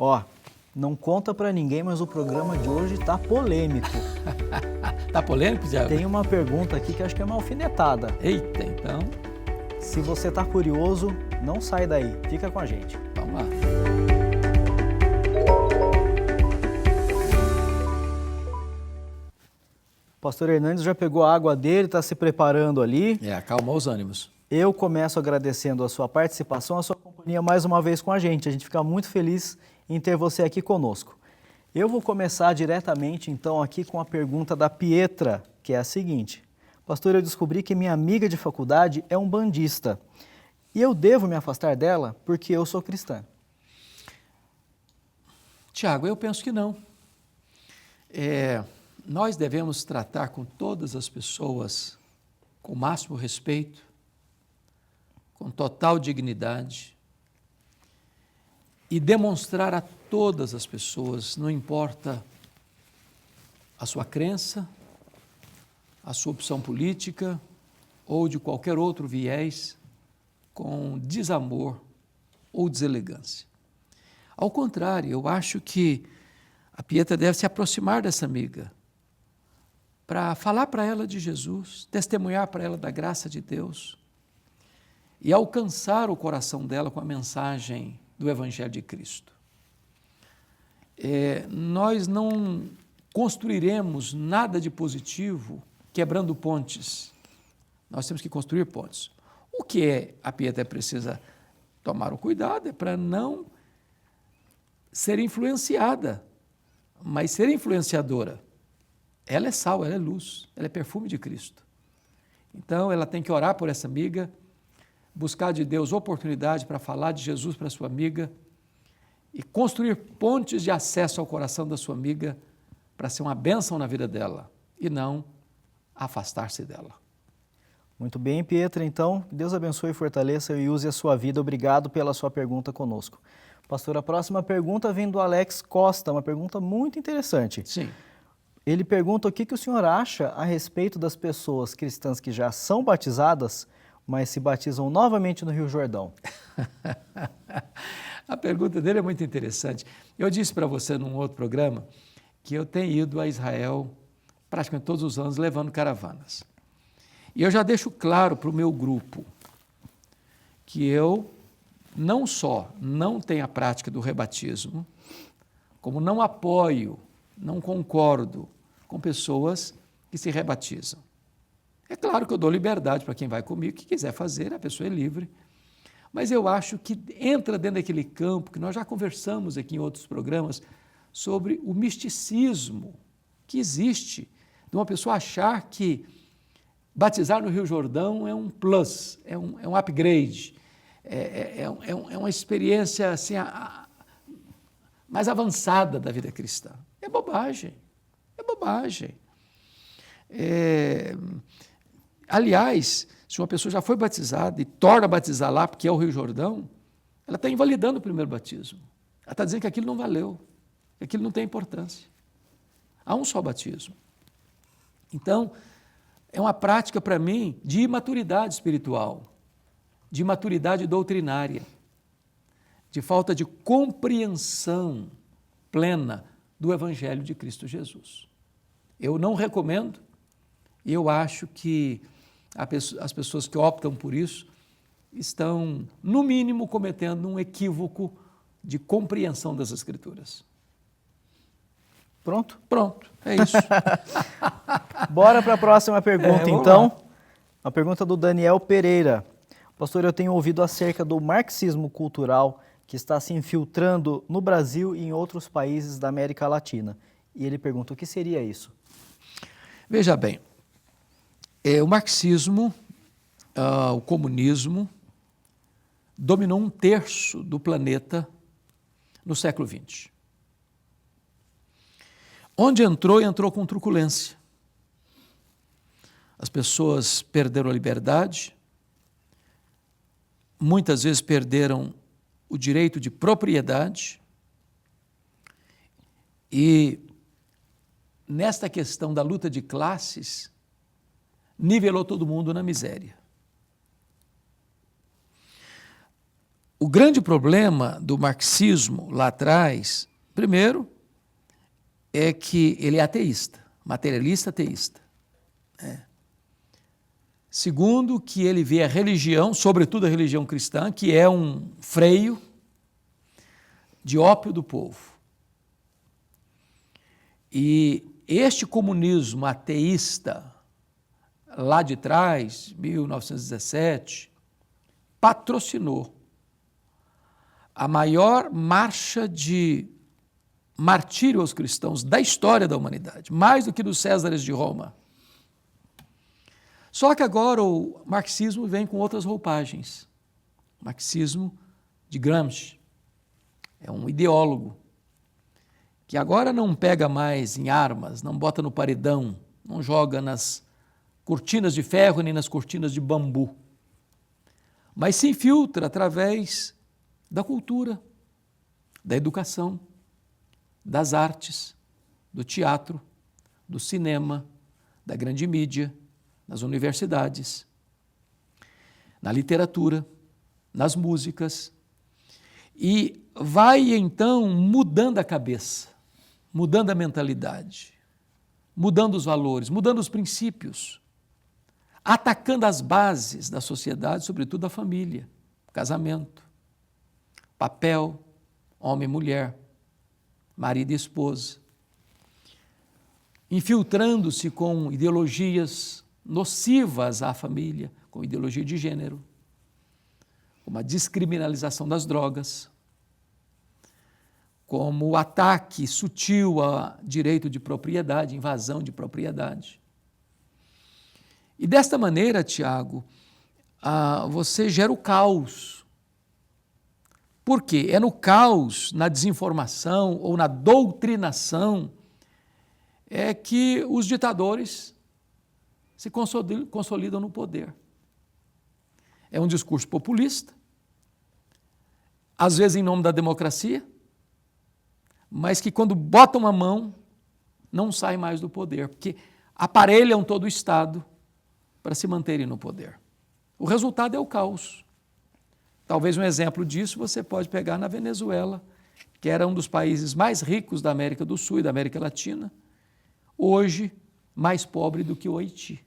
Ó, não conta pra ninguém, mas o programa de hoje tá polêmico. Tá polêmico, Tiago? Tem uma pergunta aqui que acho que é uma alfinetada. Eita, então, Se você tá curioso, não sai daí. Fica com a gente. vamos lá. Pastor Hernandes já pegou a água dele, está se preparando ali. Acalmou os ânimos. Eu começo agradecendo a sua participação, a sua companhia mais uma vez com a gente. A gente fica muito feliz em ter você aqui conosco. Eu vou começar diretamente, então, aqui com a pergunta da Pietra, que é a seguinte. Pastor, eu descobri que minha amiga de faculdade é um bandista. E eu devo me afastar dela porque eu sou cristã. Tiago, eu penso que não. Nós devemos tratar com todas as pessoas com o máximo respeito, com total dignidade e demonstrar a todas as pessoas, não importa a sua crença, a sua opção política ou de qualquer outro viés, com desamor ou deselegância. Ao contrário, eu acho que a Pietra deve se aproximar dessa amiga para falar para ela de Jesus, testemunhar para ela da graça de Deus e alcançar o coração dela com a mensagem do Evangelho de Cristo. Nós não construiremos nada de positivo quebrando pontes. Nós temos que construir pontes. O que a Pietra precisa tomar o cuidado é para não ser influenciada, mas ser influenciadora. Ela é sal, ela é luz, ela é perfume de Cristo. Então, ela tem que orar por essa amiga, buscar de Deus oportunidade para falar de Jesus para sua amiga e construir pontes de acesso ao coração da sua amiga para ser uma bênção na vida dela e não afastar-se dela. Muito bem, Pietra, então, Deus abençoe e fortaleça e use a sua vida. Obrigado pela sua pergunta conosco. Pastor, a próxima pergunta vem do Alex Costa, uma pergunta muito interessante. Sim. Ele pergunta o que o senhor acha a respeito das pessoas cristãs que já são batizadas, mas se batizam novamente no Rio Jordão. A pergunta dele é muito interessante. Eu disse para você num outro programa que eu tenho ido a Israel praticamente todos os anos levando caravanas. E eu já deixo claro para o meu grupo que eu não só não tenho a prática do rebatismo, como não apoio, não concordo com pessoas que se rebatizam. É claro que eu dou liberdade para quem vai comigo, que quiser fazer, a pessoa é livre, mas eu acho que entra dentro daquele campo que nós já conversamos aqui em outros programas sobre o misticismo que existe de uma pessoa achar que batizar no Rio Jordão é um plus, é um upgrade, é uma experiência assim, mais avançada da vida cristã. É bobagem, é bobagem. Aliás, se uma pessoa já foi batizada e torna a batizar lá, porque é o Rio Jordão, ela está invalidando o primeiro batismo. Ela está dizendo que aquilo não valeu, que aquilo não tem importância. Há um só batismo. Então, é uma prática para mim de imaturidade espiritual, de imaturidade doutrinária, de falta de compreensão plena do Evangelho de Cristo Jesus. Eu não recomendo, e eu acho que as pessoas que optam por isso estão, no mínimo, cometendo um equívoco de compreensão das Escrituras. Pronto? Pronto, é isso. Bora para a próxima pergunta, vamos então. lá. A pergunta do Daniel Pereira. Pastor, eu tenho ouvido acerca do marxismo cultural que está se infiltrando no Brasil e em outros países da América Latina. E ele pergunta, o que seria isso? Veja bem, o marxismo, o comunismo, dominou 1/3 do planeta no século XX. Onde entrou com truculência. As pessoas perderam a liberdade, muitas vezes perderam o direito de propriedade e, nesta questão da luta de classes, nivelou todo mundo na miséria. o grande problema do marxismo lá atrás, primeiro, é que ele é ateísta, materialista ateísta. Segundo, que ele vê a religião, sobretudo a religião cristã, que é um freio de ópio do povo. E este comunismo ateísta, lá de trás, 1917, patrocinou a maior marcha de martírio aos cristãos da história da humanidade, mais do que dos Césares de Roma. Só que agora o marxismo vem com outras roupagens. O marxismo de Gramsci é um ideólogo que agora não pega mais em armas, não bota no paredão, não joga nas cortinas de ferro nem nas cortinas de bambu, mas se infiltra através da cultura, da educação, das artes, do teatro, do cinema, da grande mídia, nas universidades, na literatura, nas músicas, e vai então mudando a cabeça, mudando a mentalidade, mudando os valores, mudando os princípios, atacando as bases da sociedade, sobretudo a família, o casamento, papel, homem e mulher, marido e esposa, infiltrando-se com ideologias nocivas à família, com ideologia de gênero, como a descriminalização das drogas, como o ataque sutil a direito de propriedade, invasão de propriedade. E desta maneira, Tiago, você gera o caos. Por quê? É no caos, na desinformação ou na doutrinação é que os ditadores se consolidam no poder. É um discurso populista, às vezes em nome da democracia, mas que quando botam a mão, não sai mais do poder, porque aparelham todo o Estado para se manterem no poder. O resultado é o caos. Talvez um exemplo disso você pode pegar na Venezuela, que era um dos países mais ricos da América do Sul e da América Latina, hoje mais pobre do que o Haiti,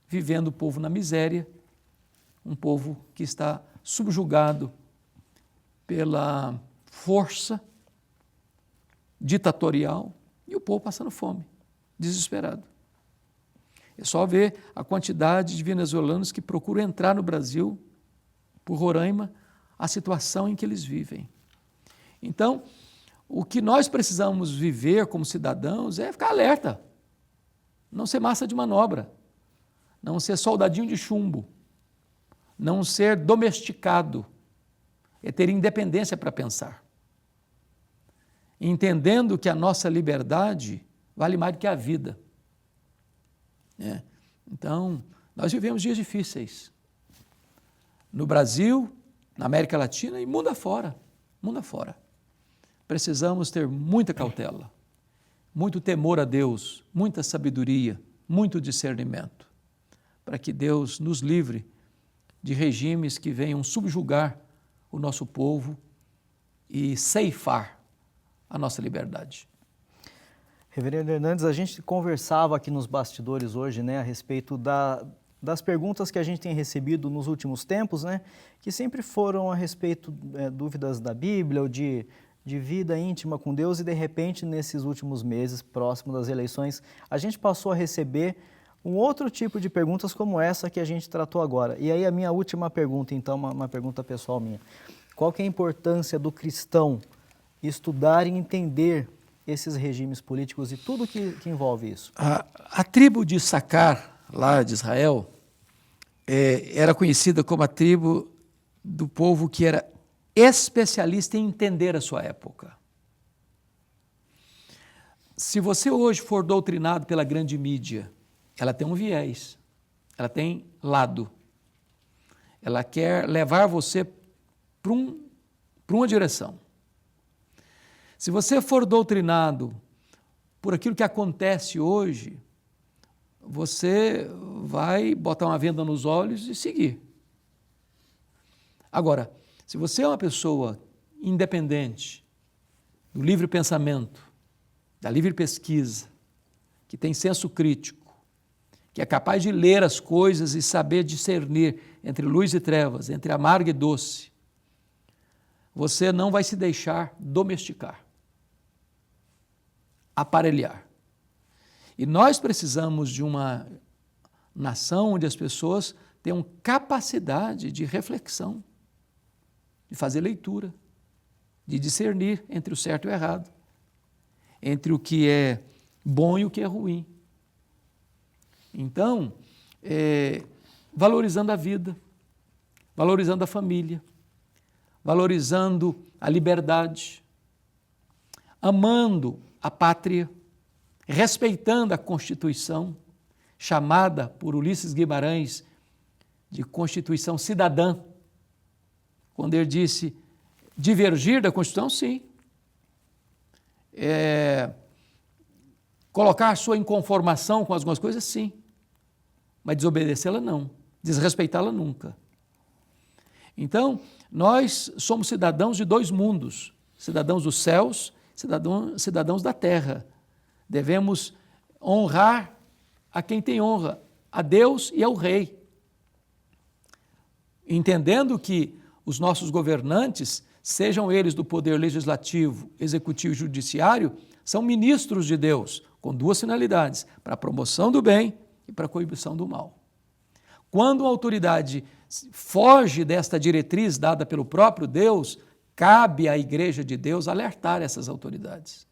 vivendo o povo na miséria, um povo que está subjugado pela força ditatorial e o povo passando fome, desesperado. É só ver a quantidade de venezuelanos que procuram entrar no Brasil, por Roraima, a situação em que eles vivem. Então, o que nós precisamos viver como cidadãos é ficar alerta, não ser massa de manobra, não ser soldadinho de chumbo, não ser domesticado, é ter independência para pensar, entendendo que a nossa liberdade vale mais do que a vida. Então, nós vivemos dias difíceis, no Brasil, na América Latina e mundo afora, mundo afora. Precisamos ter muita cautela, muito temor a Deus, muita sabedoria, muito discernimento, para que Deus nos livre de regimes que venham subjugar o nosso povo e ceifar a nossa liberdade. Reverendo Hernandes, a gente conversava aqui nos bastidores hoje, a respeito das perguntas que a gente tem recebido nos últimos tempos, que sempre foram a respeito dúvidas da Bíblia ou de vida íntima com Deus, e de repente, nesses últimos meses, próximo das eleições, a gente passou a receber um outro tipo de perguntas como essa que a gente tratou agora. E aí a minha última pergunta, então, uma pergunta pessoal minha. Qual que é a importância do cristão estudar e entender esses regimes políticos e tudo que envolve isso? A tribo de Issacar, lá de Israel, era conhecida como a tribo do povo que era especialista em entender a sua época. Se você hoje for doutrinado pela grande mídia, ela tem um viés, ela tem lado. Ela quer levar você para uma direção. Se você for doutrinado por aquilo que acontece hoje, você vai botar uma venda nos olhos e seguir. Agora, Se você é uma pessoa independente, do livre pensamento, da livre pesquisa, que tem senso crítico, que é capaz de ler as coisas e saber discernir entre luz e trevas, entre amargo e doce, você não vai se deixar domesticar, aparelhar. E nós precisamos de uma nação onde as pessoas tenham capacidade de reflexão, de fazer leitura, de discernir entre o certo e o errado, entre o que é bom e o que é ruim. Então, valorizando a vida, valorizando a família, valorizando a liberdade, amando a pátria, respeitando a Constituição, chamada por Ulisses Guimarães de Constituição cidadã, quando ele disse divergir da Constituição, sim. Colocar sua inconformação com algumas coisas, sim. Mas desobedecê-la, não. Desrespeitá-la, nunca. Então, nós somos cidadãos de dois mundos, cidadãos dos céus, cidadãos da terra. Devemos honrar a quem tem honra, a Deus e ao Rei. Entendendo que os nossos governantes, sejam eles do poder legislativo, executivo e judiciário, são ministros de Deus, com duas finalidades, para a promoção do bem e para a coibição do mal. Quando a autoridade foge desta diretriz dada pelo próprio Deus, cabe à Igreja de Deus alertar essas autoridades,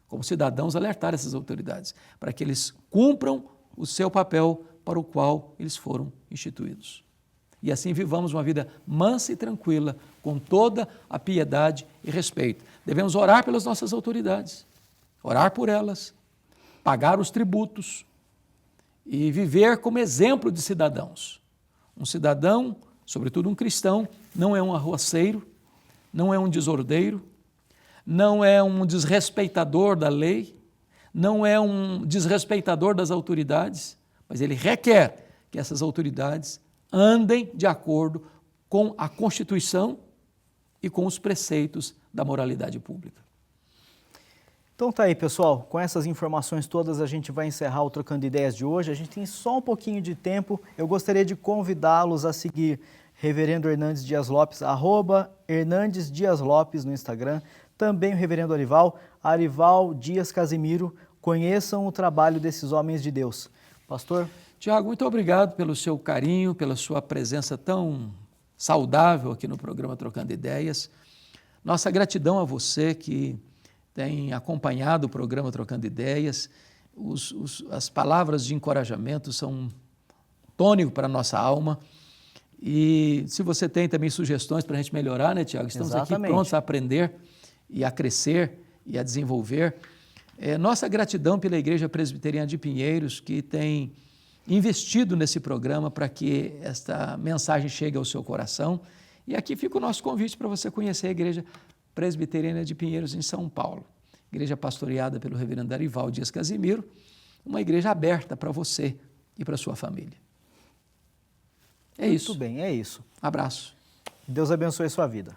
como cidadãos alertar essas autoridades, para que eles cumpram o seu papel para o qual eles foram instituídos. E assim vivamos uma vida mansa e tranquila, com toda a piedade e respeito. Devemos orar pelas nossas autoridades, orar por elas, pagar os tributos e viver como exemplo de cidadãos. Um cidadão, sobretudo um cristão, não é um arruaceiro, não é um desordeiro, não é um desrespeitador da lei, não é um desrespeitador das autoridades, mas ele requer que essas autoridades andem de acordo com a Constituição e com os preceitos da moralidade pública. Então tá aí, pessoal, com essas informações todas a gente vai encerrar o Trocando Ideias de hoje. A gente tem só um pouquinho de tempo. Eu gostaria de convidá-los a seguir Reverendo Hernandes Dias Lopes, @Hernandes Dias Lopes no Instagram, também o Reverendo Arival Dias Casimiro. Conheçam o trabalho desses homens de Deus. Pastor? Tiago, muito obrigado pelo seu carinho, pela sua presença tão saudável aqui no programa Trocando Ideias. Nossa gratidão a você que tem acompanhado o programa Trocando Ideias. As palavras de encorajamento são um tônico para a nossa alma. E se você tem também sugestões para a gente melhorar, né, Tiago? Estamos aqui prontos a aprender e a crescer e a desenvolver. Nossa gratidão pela Igreja Presbiteriana de Pinheiros, que tem investido nesse programa para que esta mensagem chegue ao seu coração. E aqui fica o nosso convite para você conhecer a Igreja Presbiteriana de Pinheiros, em São Paulo. Igreja pastoreada pelo Reverendo Arival Dias Casimiro, uma igreja aberta para você e para a sua família. É isso. Muito bem, é isso. Abraço. Deus abençoe a sua vida.